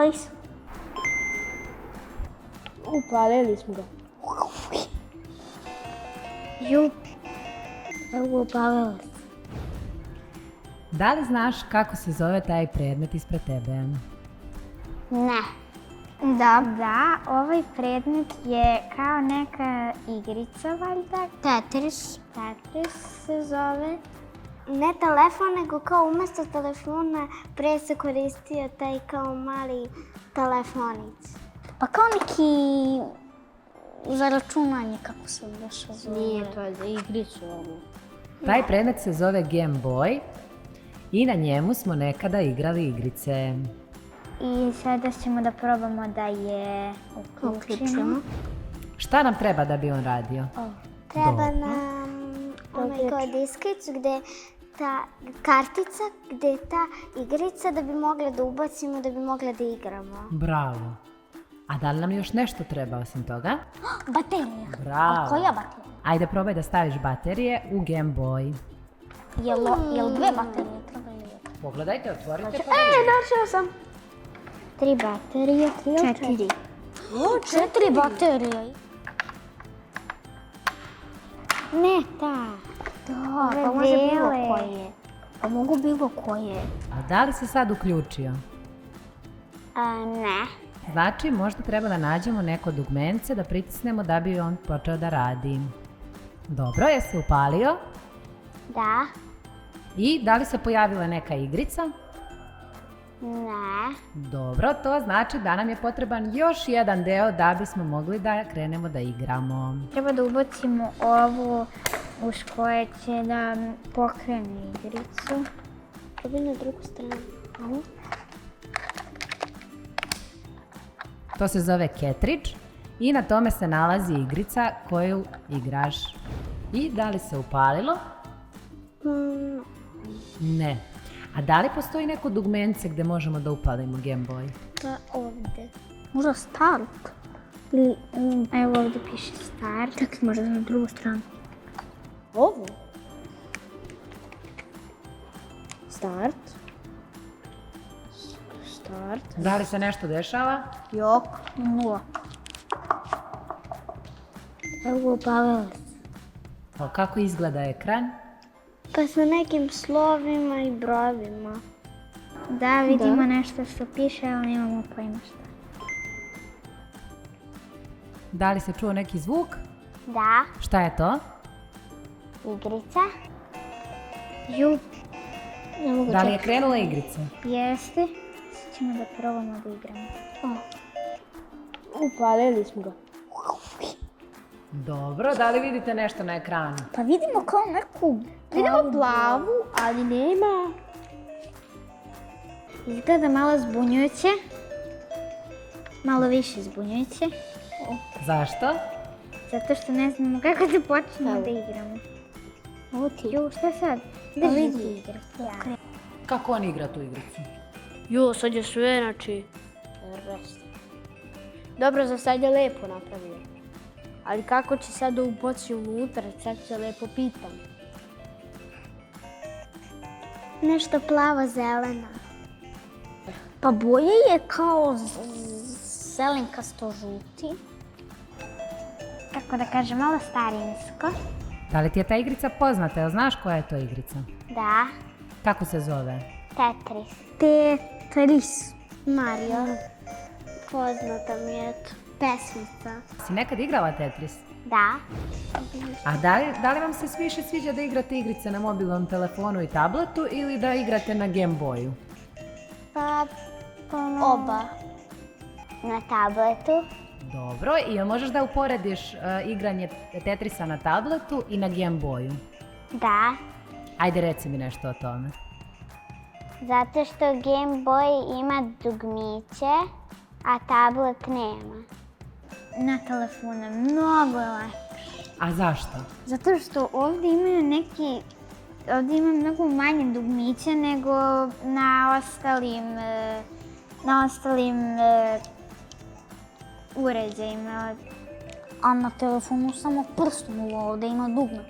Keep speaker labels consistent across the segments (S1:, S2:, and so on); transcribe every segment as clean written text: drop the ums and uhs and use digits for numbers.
S1: Upali smo.
S2: Upalili smo ga.
S1: Evo upalili.
S3: Da li znaš kako se zove taj predmet ispred tebe?
S1: Ne. Da, ovaj predmet je kao neka igrica, valjda. Tetris se zove.
S4: Ne telefon, nego kao umjesto telefona pre se koristio taj kao mali telefonić.
S1: Pa kao neki za računanje, kako se baš zove.
S2: Nije, to je za igricu.
S3: Taj predmet se zove Game Boy i na njemu smo nekada igrali igrice.
S1: I sada ćemo da probamo da je uključimo.
S3: Šta nam treba da bi on radio?
S4: Treba nam onaj kao diskić gdje ta kartica, gdje je ta igrica da bi mogli da ubacimo, da bi mogli da igramo.
S3: Bravo. A da li nam još nešto treba osim toga?
S1: Baterija.
S3: Bravo.
S1: A koja baterija?
S3: Ajde probaj da staviš baterije u Game Boy.
S1: Jel dve baterije treba ili jedna?
S3: Pogledajte, otvorite.
S2: Našao sam.
S1: 3 baterije, 4. 4 baterije.
S4: Ne, ta.
S1: Da, pa može bilo koje. Pa mogu bilo koje.
S3: A da li se sad uključio?
S4: Ne.
S3: Znači, možda treba da nađemo neko dugmence da pritisnemo da bi on počeo da radi. Dobro, je se upalio?
S4: Da.
S3: I da li se pojavila neka igrica?
S4: Ne.
S3: Dobro, to znači da nam je potreban još jedan deo da bismo mogli da krenemo da igramo.
S1: Treba da ubacimo ovu uz koje će da pokrene igricu.
S4: Probaj na drugu stranu.
S3: To se zove cartridge i na tome se nalazi igrica koju igraš. I da li se upalilo? Ne. A da li postoji neko dugmence gdje možemo da upalimo Game Boy?
S4: Pa ovdje.
S1: Možda start. Evo ovdje piše start. Čekaj, možda na drugu stranu.
S2: Ovo? Start.
S3: Da li se nešto dešava?
S1: Jok. 0. Evo upalili.
S3: Pa kako izgleda ekran?
S4: Pa sa nekim slovima i brojevima.
S1: Da, vidimo nešto što piše, ali nemamo pojma šta.
S3: Da li se čuo neki zvuk?
S4: Da.
S3: Šta je to?
S4: Igrica.
S3: Da li je krenula igrica?
S1: Jeste. Sad ćemo da probamo da igramo.
S2: Upalili smo ga.
S3: Dobro, da li vidite nešto na ekranu?
S1: Pa vidimo kao neku...
S2: Vidimo plavu, ali nema.
S1: Izgleda malo zbunjujuće. Malo više zbunjujuće.
S3: Zašto?
S1: Zato što ne znamo kako da počnemo da igramo.
S4: Ovo ti.
S1: Jo, šta sad? Da vidi igra.
S3: Kako on igra tu igricu?
S2: Jo, sad je sve, znači... Dobro, za sad je lepo napravio. Ali kako će sad da uboci unutra, sad se lepo pitam.
S4: Nešto plavo-zeleno.
S1: Pa boje je kao zelenkasto žuti. Kako da kažem, malo starinsko.
S3: Da li ti je ta igrica poznata? Jel znaš koja je to igrica?
S4: Da.
S3: Kako se zove?
S4: Tetris.
S1: Tetris.
S4: Mario. Poznata mi je to. Pesmica.
S3: Si nekad igrala Tetris?
S4: Da.
S3: A da li vam se više sviđa da igrate igrice na mobilnom telefonu i tabletu ili da igrate na Game Boyu?
S4: Pa oba. Na tabletu.
S3: Dobro, i jel možeš da uporediš igranje Tetrisa na tabletu i na Game Boyu?
S4: Da.
S3: Ajde, reci mi nešto o tome.
S4: Zato što Game Boy ima dugmiće, a tablet nema.
S1: Na telefonu mnogo je lepše.
S3: A zašto?
S1: Zato što ovdje imaju neki... Ovdje ima mnogo manje dugmića nego na ostalim uređajima. A na telefonu samo prstom ovdje ima dugme.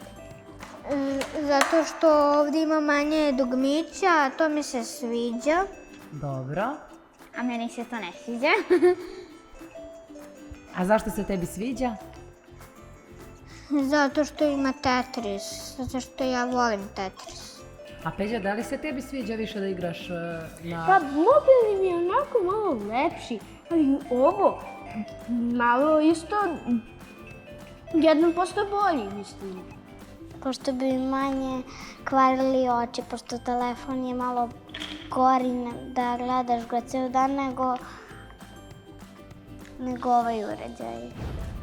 S4: Zato što ovdje ima manje dugmića, a to mi se sviđa.
S3: Dobro.
S1: a meni se to ne sviđa.
S3: A zašto se tebi sviđa?
S4: Zato što ima Tetris, zato što ja volim Tetris.
S3: A Peđa, da li se tebi sviđa više da igraš na...
S2: Pa mobilni mi je onako malo lepši, ali ovo malo isto 1% bolji, mislim.
S4: Pošto bi manje kvarili oči, pošto telefon je malo gori da gledaš ga ceo dan nego ovaj uređaj.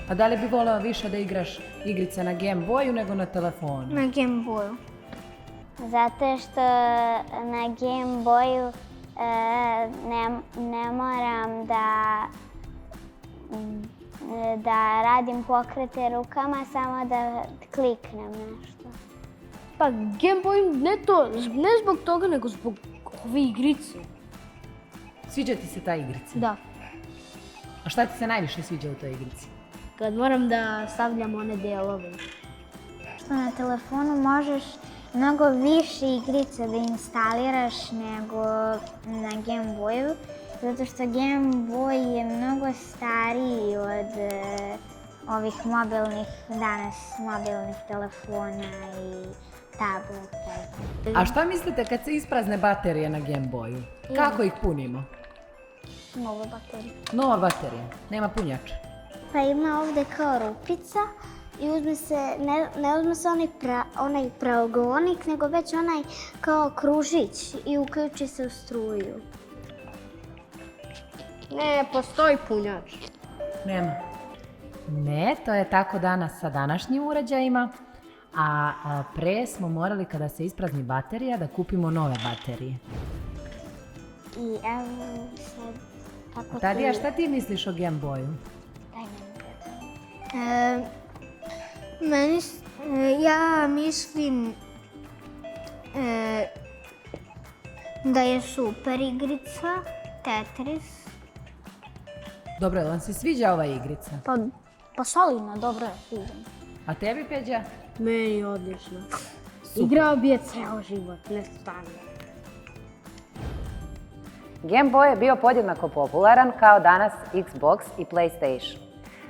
S3: A da li bi voleo više da igraš igrice na Game Boyu nego na telefonu?
S4: Na Game Boyu.
S5: Zato što na Game Boyu ne moram da radim pokrete rukama, samo da kliknem nešto.
S2: Pa Game Boy ne zbog toga, nego zbog ove igrice.
S3: Sviđa ti se ta igrica?
S2: Da,
S3: A šta ti se najviše sviđa u toj igrici?
S2: kad moram da stavljam one delove.
S1: Što na telefonu možeš mnogo više igrica da instaliraš nego na Game Boyu, zato što Game Boy je mnogo stariji od ovih danas mobilnih telefona i tableta.
S3: A šta mislite kad se isprazne baterije na Game Boyu? Kako ih punimo?
S4: Nova baterija.
S3: Nova baterija, nema punjača.
S4: Pa ima ovde kao rupica i ne uzme se onaj praogonik, nego već onaj kao kružić i uključi se u struju.
S2: Ne, postoji punjač.
S3: Nema. Ne, to je tako danas sa današnjim uređajima, a pre smo morali kada se isprazni baterija da kupimo nove baterije.
S4: I evo sad, kako
S3: Tadija, šta ti misliš o Game Boyu?
S4: Ja mislim da je super igrica, Tetris.
S3: Dobro, jel vam se sviđa ova igrica?
S4: Pa solidno, dobro je, sviđa.
S3: A tebi, Peđa?
S2: Meni je odlično. Igrao bi je ceo život, ne stvarno.
S6: Game Boy je bio podjednako popularan kao danas Xbox i PlayStation.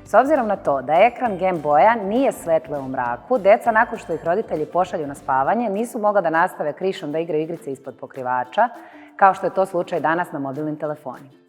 S6: S obzirom na to da ekran Game Boya nije svetle u mraku, deca nakon što ih roditelji pošalju na spavanje nisu mogla da nastave krišom da igraju igrice ispod pokrivača, kao što je to slučaj danas na mobilnim telefonima.